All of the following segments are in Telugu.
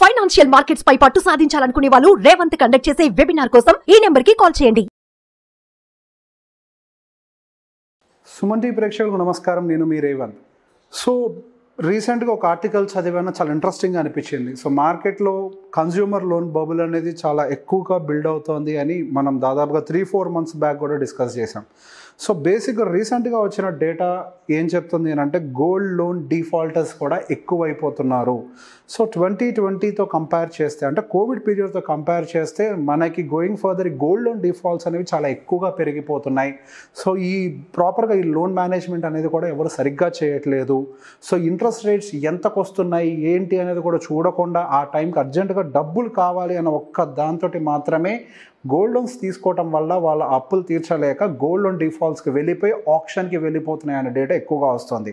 ఫైనాన్షియల్ మార్కెట్స్ పై పట్టు సాధించాలనుకునే వాళ్ళు రేవంత్ కండక్ట్ చేసే వెబినార్ కోసం ఈ నెంబర్ కి కాల్ చేయండి. సుమన్ టీవీ ప్రేక్షకులకు నమస్కారం. నేను మీ రేవంత్. సో రీసెంట్గా ఒక ఆర్టికల్ చదివాను, చాలా ఇంట్రెస్టింగ్గా అనిపించింది. సో మార్కెట్లో కన్జ్యూమర్ లోన్ బబుల్ అనేది చాలా ఎక్కువగా బిల్డ్ అవుతోంది అని మనం దాదాపుగా 3-4 months బ్యాక్ కూడా డిస్కస్ చేసాం. సో బేసిక్గా రీసెంట్గా వచ్చిన డేటా ఏం చెప్తుంది అని అంటే గోల్డ్ లోన్ డిఫాల్టర్స్ కూడా ఎక్కువైపోతున్నారు. సో 2020తో కంపేర్ చేస్తే, అంటే కోవిడ్ పీరియడ్తో కంపేర్ చేస్తే మనకి going further gold loan defaults అనేవి చాలా ఎక్కువగా పెరిగిపోతున్నాయి. సో ఈ ప్రాపర్గా ఈ లోన్ మేనేజ్మెంట్ అనేది కూడా ఎవరు సరిగ్గా చేయట్లేదు. సో ఇంట్రెస్ట్ రేట్స్ ఎంతకు వస్తున్నాయి ఏంటి అనేది కూడా చూడకుండా ఆ టైంకి అర్జెంటుగా డబ్బులు కావాలి అన్న ఒక్క దాంతో మాత్రమే గోల్డ్ లోన్స్ తీసుకోవటం వల్ల వాళ్ళ అప్పులు తీర్చలేక గోల్డ్ లోన్ డిఫాల్ట్స్కి వెళ్ళిపోయి ఆప్షన్కి వెళ్ళిపోతున్నాయి అనే డేటా ఎక్కువగా వస్తుంది.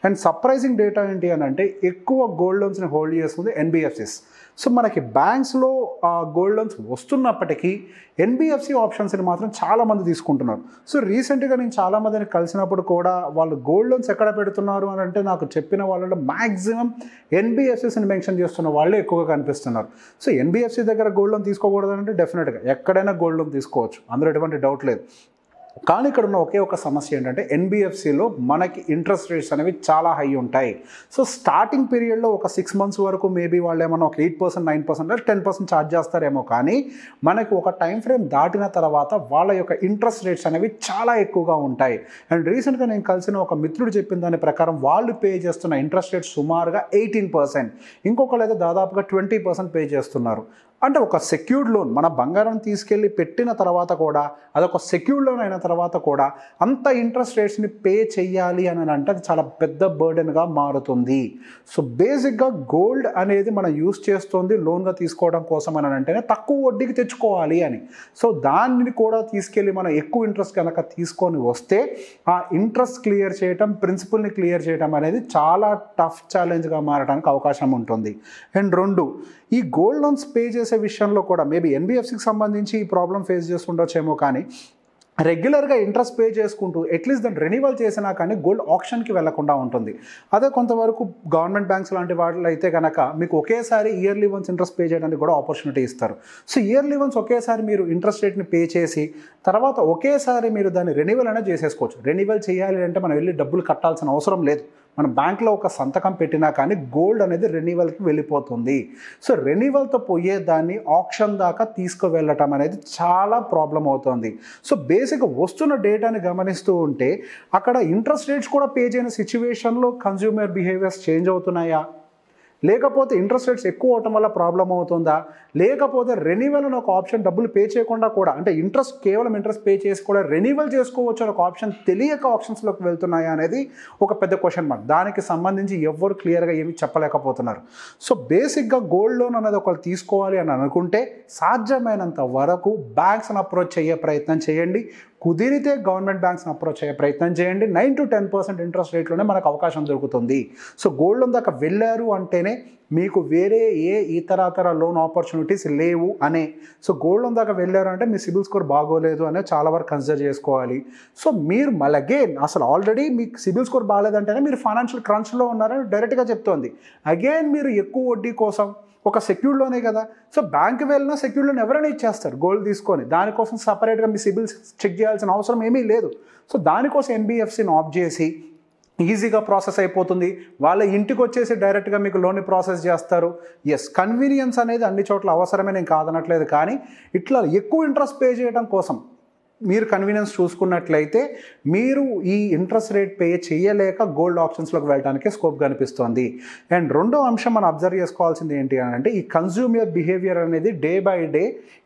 అండ్ సర్ప్రైజింగ్ డేటా ఏంటి అని అంటే ఎక్కువ గోల్డ్ లోన్స్ని హోల్డ్ చేస్తుంది ఎన్బిఎఫ్సిస్. సో మనకి బ్యాంక్స్లో గోల్డ్ లోన్స్ వస్తున్నప్పటికీ ఎన్బిఎఫ్సి ఆప్షన్స్ని మాత్రం చాలామంది తీసుకుంటున్నారు. సో రీసెంట్గా నేను చాలామందిని కలిసినప్పుడు కూడా వాళ్ళు గోల్డ్ లోన్స్ ఎక్కడ పెడుతున్నారు అని అంటే నాకు చెప్పిన వాళ్ళలో మ్యాక్సిమం ఎన్బిఎఫ్సిస్ని మెన్షన్ చేస్తున్న వాళ్ళే ఎక్కువగా కనిపిస్తున్నారు. సో ఎన్బిఎఫ్సి దగ్గర గోల్డ్ లోన్ తీసుకోకూడదు అంటే డెఫినెట్గా ఎక్కడైనా గోల్డ్ లోన్ తీసుకోవచ్చు, అందులో ఎటువంటి డౌట్ లేదు. కానీ ఇక్కడ ఉన్న ఒకే ఒక సమస్య ఏంటంటే ఎన్బిఎఫ్సిలో మనకి ఇంట్రెస్ట్ రేట్స్ అనేవి చాలా హై ఉంటాయి. సో స్టార్టింగ్ పీరియడ్లో ఒక 6 months వరకు మేబీ వాళ్ళు ఏమన్నా ఒక 8%, 9% 10% ఛార్జ్ చేస్తారేమో. కానీ మనకి ఒక టైం ఫ్రేమ్ దాటిన తర్వాత వాళ్ళ యొక్క ఇంట్రెస్ట్ రేట్స్ అనేవి చాలా ఎక్కువగా ఉంటాయి. అండ్ రీసెంట్గా నేను కలిసిన ఒక మిత్రుడు చెప్పిన దాని ప్రకారం వాళ్ళు పే చేస్తున్న ఇంట్రెస్ట్ రేట్ సుమారుగా 18%, ఇంకొకళ్ళు అయితే దాదాపుగా 20% పే చేస్తున్నారు. అంటే ఒక సెక్యూర్డ్ లోన్, మన బంగారం తీసుకెళ్ళి పెట్టిన తర్వాత కూడా అదొక సెక్యూర్డ్ లోన్ అయిన తర్వాత కూడా అంత ఇంట్రెస్ట్ రేట్స్ని పే చేయాలి అని అంటే అది చాలా పెద్ద బర్డెన్గా మారుతుంది. సో బేసిక్గా గోల్డ్ అనేది మనం యూస్ చేస్తుంది లోన్గా తీసుకోవడం కోసం అని అంటేనే తక్కువ వడ్డీకి తెచ్చుకోవాలి అని. సో దాన్ని కూడా తీసుకెళ్ళి మనం ఎక్కువ ఇంట్రెస్ట్ కనుక తీసుకొని వస్తే ఆ ఇంట్రెస్ట్ క్లియర్ చేయటం, ప్రిన్సిపల్ని క్లియర్ చేయటం అనేది చాలా టఫ్ ఛాలెంజ్గా మారడానికి అవకాశం ఉంటుంది. అండ్ 2, ఈ గోల్డ్ లోన్స్ పే చేసే విషయంలో కూడా మేబీ ఎన్బిఎఫ్సికి సంబంధించి ఈ ప్రాబ్లం ఫేస్ చేస్తుండొచ్చేమో. కానీ రెగ్యులర్గా ఇంట్రెస్ట్ పే చేసుకుంటూ అట్లీస్ట్ దాన్ని రెన్యువల్ చేసినా కానీ గోల్డ్ ఆప్షన్కి వెళ్లకుండా ఉంటుంది. అదే కొంతవరకు గవర్నమెంట్ బ్యాంక్స్ లాంటి వాటిలో అయితే కనుక మీకు ఒకేసారి ఇయర్లీ వన్స్ ఇంట్రెస్ట్ పే చేయడానికి కూడా ఆపర్చునిటీ ఇస్తారు. సో ఇయర్లీ వన్స్ ఒకేసారి మీరు ఇంట్రెస్ట్ రేట్ని పే చేసి తర్వాత ఒకేసారి మీరు దాన్ని రెన్యువల్ అనేది చేసేసుకోవచ్చు. రెన్యువల్ చేయాలి అంటే మనం వెళ్ళి డబ్బులు కట్టాల్సిన అవసరం లేదు. మన బ్యాంక్లో ఒక సంతకం పెట్టినా కానీ గోల్డ్ అనేది రెన్యువల్కి వెళ్ళిపోతుంది. సో రెన్యువల్తో పోయేదాన్ని ఆప్షన్ దాకా తీసుకువెళ్ళటం అనేది చాలా ప్రాబ్లం అవుతుంది. సో బేసిక్గా వస్తున్న డేటాని గమనిస్తూ ఉంటే అక్కడ ఇంట్రెస్ట్ రేట్స్ కూడా పే చేయని సిచ్యువేషన్లో కన్జ్యూమర్ బిహేవియర్స్ చేంజ్ అవుతున్నాయా, లేకపోతే ఇంట్రెస్ట్ రేట్స్ ఎక్కువ అవటం వల్ల ప్రాబ్లం అవుతుందా, లేకపోతే రెన్యువల్ అని ఒక ఆప్షన్ డబ్బులు పే చేయకుండా కూడా, అంటే కేవలం ఇంట్రెస్ట్ పే చేసి కూడా రెన్యువల్ చేసుకోవచ్చు అని ఒక ఆప్షన్ తెలియక ఆప్షన్స్లోకి వెళ్తున్నాయా అనేది ఒక పెద్ద క్వశ్చన్ మార్క్. దానికి సంబంధించి ఎవ్వరు క్లియర్గా ఏమీ చెప్పలేకపోతున్నారు. సో బేసిక్గా గోల్డ్ లోన్ అనేది ఒకరు తీసుకోవాలి అని అనుకుంటే సాధ్యమైనంత వరకు బ్యాంక్స్ని అప్రోచ్ అయ్యే ప్రయత్నం చేయండి. కుదిరితే గవర్నమెంట్ బ్యాంక్స్ని అప్రోచ్ అయ్యే ప్రయత్నం చేయండి. 9-10% ఇంట్రెస్ట్ రేట్లోనే మనకు అవకాశం దొరుకుతుంది. సో గోల్డ్ లోన్ దాకా వెళ్ళారు అంటేనే మీకు వేరే ఏ ఇతర లోన్ ఆపర్చునిటీస్ లేవు అనే. సో గోల్డ్ లోన్ దాకా వెళ్ళారు అంటే మీ సిబిల్ స్కోర్ బాగోలేదు అనేది చాలా వరకు కన్సిడర్ చేసుకోవాలి. సో మీరు మళ్ళీ అగైన్ అసలు ఆల్రెడీ మీకు సిబిల్ స్కోర్ బాగాలేదంటేనే మీరు ఫైనాన్షియల్ క్రంచ్లో ఉన్నారని డైరెక్ట్గా చెప్తోంది. అగైన్ మీరు ఎక్కువ వడ్డీ కోసం ఒక సెక్యూర్డ్ లోనే కదా, సో బ్యాంక్ వెళ్ళినా సెక్యూర్డ్ లోన్ ఎవరైనా ఇచ్చేస్తారు గోల్డ్ తీసుకొని. దానికోసం సపరేట్గా మీ సిబిల్ చెక్ చేయాల్సిన అవసరం ఏమీ లేదు. సో దానికోసం ఎన్బిఎఫ్సిని ఆప్ చేసి ఈజీగా ప్రాసెస్ అయిపోతుంది. వాళ్ళ ఇంటికి వచ్చేసి డైరెక్ట్గా మీకు లోన్ని ప్రాసెస్ చేస్తారు. ఎస్, కన్వీనియన్స్ అనేది అన్ని చోట్ల అవసరమే, నేను కాదనట్లేదు. కానీ ఇట్లా ఎక్కువ ఇంట్రెస్ట్ పే చేయడం కోసం మీరు కన్వీనియన్స్ చూసుకున్నట్లయితే మీరు ఈ ఇంట్రెస్ట్ రేట్ పే చేయలేక గోల్డ్ ఆప్షన్స్లోకి వెళ్ళడానికి స్కోప్ కనిపిస్తుంది. అండ్ 2వ అంశం మనం అబ్జర్వ్ చేసుకోవాల్సింది ఏంటి అని అంటే ఈ కన్జ్యూమర్ బిహేవియర్ అనేది day by day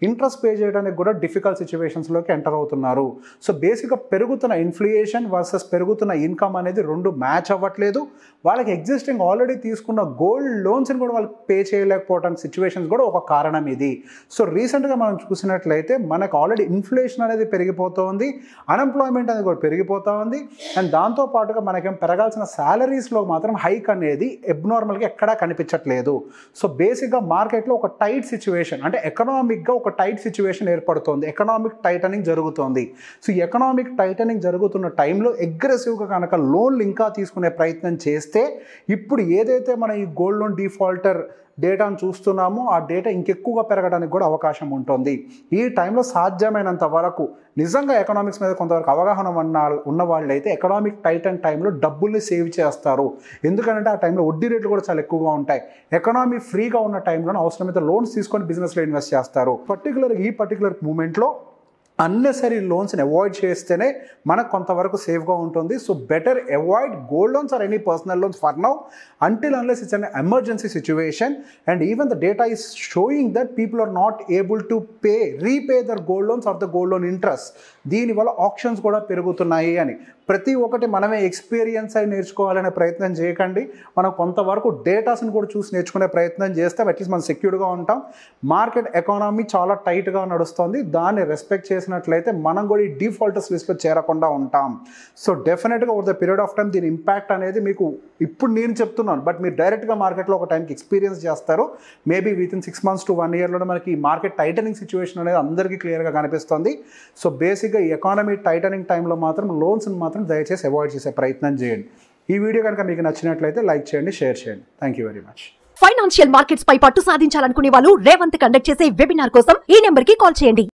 interest pay చేయడానికి కూడా డిఫికల్ట్ సిచ్యువేషన్స్లోకి ఎంటర్ అవుతున్నారు. సో బేసిక్గా పెరుగుతున్న ఇన్ఫ్లేషన్ వర్సెస్ పెరుగుతున్న ఇన్కమ్ అనేది 2 మ్యాచ్ అవ్వట్లేదు. వాళ్ళకి ఎగ్జిస్టింగ్ ఆల్రెడీ తీసుకున్న గోల్డ్ లోన్స్ని కూడా వాళ్ళకి పే చేయలేకపోవడానికి సిచ్యువేషన్స్ కూడా ఒక కారణం ఇది. సో రీసెంట్గా మనం చూసినట్లయితే మనకు ఆల్రెడీ ఇన్ఫ్లేషన్ అనేది పెరిగిపోతుంది, అన్ఎంప్లాయ్మెంట్ అనేది కూడా పెరిగిపోతూ ఉంది. అండ్ దాంతోపాటుగా మనకేం పెరగాల్సిన శాలరీస్లో మాత్రం హైక్ అనేది అబ్నార్మల్గా ఎక్కడా కనిపించట్లేదు. సో బేసిక్గా మార్కెట్లో ఒక టైట్ సిచ్యువేషన్, అంటే ఎకనామిక్గా ఒక టైట్ సిచ్యువేషన్ ఏర్పడుతుంది. ఎకనామిక్ టైటనింగ్ జరుగుతుంది. సో ఎకనామిక్ టైటనింగ్ జరుగుతున్న టైంలో అగ్రెసివ్గా కనుక లోన్లు ఇంకా తీసుకునే ప్రయత్నం చేస్తే ఇప్పుడు ఏదైతే మన ఈ గోల్డ్ లోన్ డిఫాల్టర్ డేటాను చూస్తున్నాము, ఆ డేటా ఇంకెక్కువగా పెరగడానికి కూడా అవకాశం ఉంటుంది. ఈ టైంలో సాధ్యమైనంత వరకు నిజంగా ఎకనామిక్స్ మీద కొంతవరకు అవగాహన ఉన్న వాళ్ళైతే ఎకనామిక్ టైటన్ టైంలో డబ్బుల్ని సేవ్ చేస్తారు. ఎందుకంటే ఆ టైంలో వడ్డీ రేట్లు కూడా చాలా ఎక్కువగా ఉంటాయి. ఎకనామీ ఫ్రీగా ఉన్న టైంలో అవసరమైతే లోన్స్ తీసుకొని బిజినెస్లో ఇన్వెస్ట్ చేస్తారు. ఈ పర్టికులర్ మూమెంట్లో అన్నెసరీ లోన్స్ని అవాయిడ్ చేస్తేనే మనకు కొంతవరకు సేఫ్గా ఉంటుంది. So better avoid gold loans or any personal loans for now until unless it's an emergency situation, and even the data is showing that people are not able to repay their gold loans or the gold loan interest. దీనివల్ల ఆప్షన్స్ కూడా పెరుగుతున్నాయి అని ప్రతి ఒక్కటి మనమే ఎక్స్పీరియన్స్ అయి నేర్చుకోవాలనే ప్రయత్నం చేయకండి. మనం కొంతవరకు డేటాస్ని కూడా చూసి నేర్చుకునే ప్రయత్నం చేస్తే అట్లీస్ట్ మనం సెక్యూర్డ్గా ఉంటాం. మార్కెట్ ఎకానమీ చాలా టైట్గా నడుస్తుంది. దాన్ని రెస్పెక్ట్ చేసినట్లయితే మనం కూడా ఈ డిఫాల్టర్స్ లిస్ట్లో చేరకుండా ఉంటాం. సో డెఫినెట్గా over the period of time దీని ఇంపాక్ట్ అనేది మీకు ఇప్పుడు నేను చెప్తున్నాను, బట్ మీరు డైరెక్ట్గా మార్కెట్లో ఒక టైంకి ఎక్స్పీరియన్స్ చేస్తారు. Maybe with in 6 months to 1 yearలోనే మనకి ఈ మార్కెట్ టైటనింగ్ సిచ్యువేషన్ అనేది అందరికీ క్లియర్గా కనిపిస్తుంది. సో బేసిక్గా ఈ ఎకానమీ టైటనింగ్ టైంలో మాత్రం లోన్స్ని మాత్రం దయచేసి అవాయిడ్ చేసే ప్రయత్నం చేయండి. ఈ వీడియో కనుక మీకు నచ్చినట్లయితే లైక్ చేయండి, షేర్ చేయండి. Thank you very much. Financial markets పై పట్టు సాధించాలనుకునే వాళ్ళు రేవంత్ కండక్ట్ చేసే వెబినార్ కోసం ఈ నెంబర్ కి కాల్ చేయండి.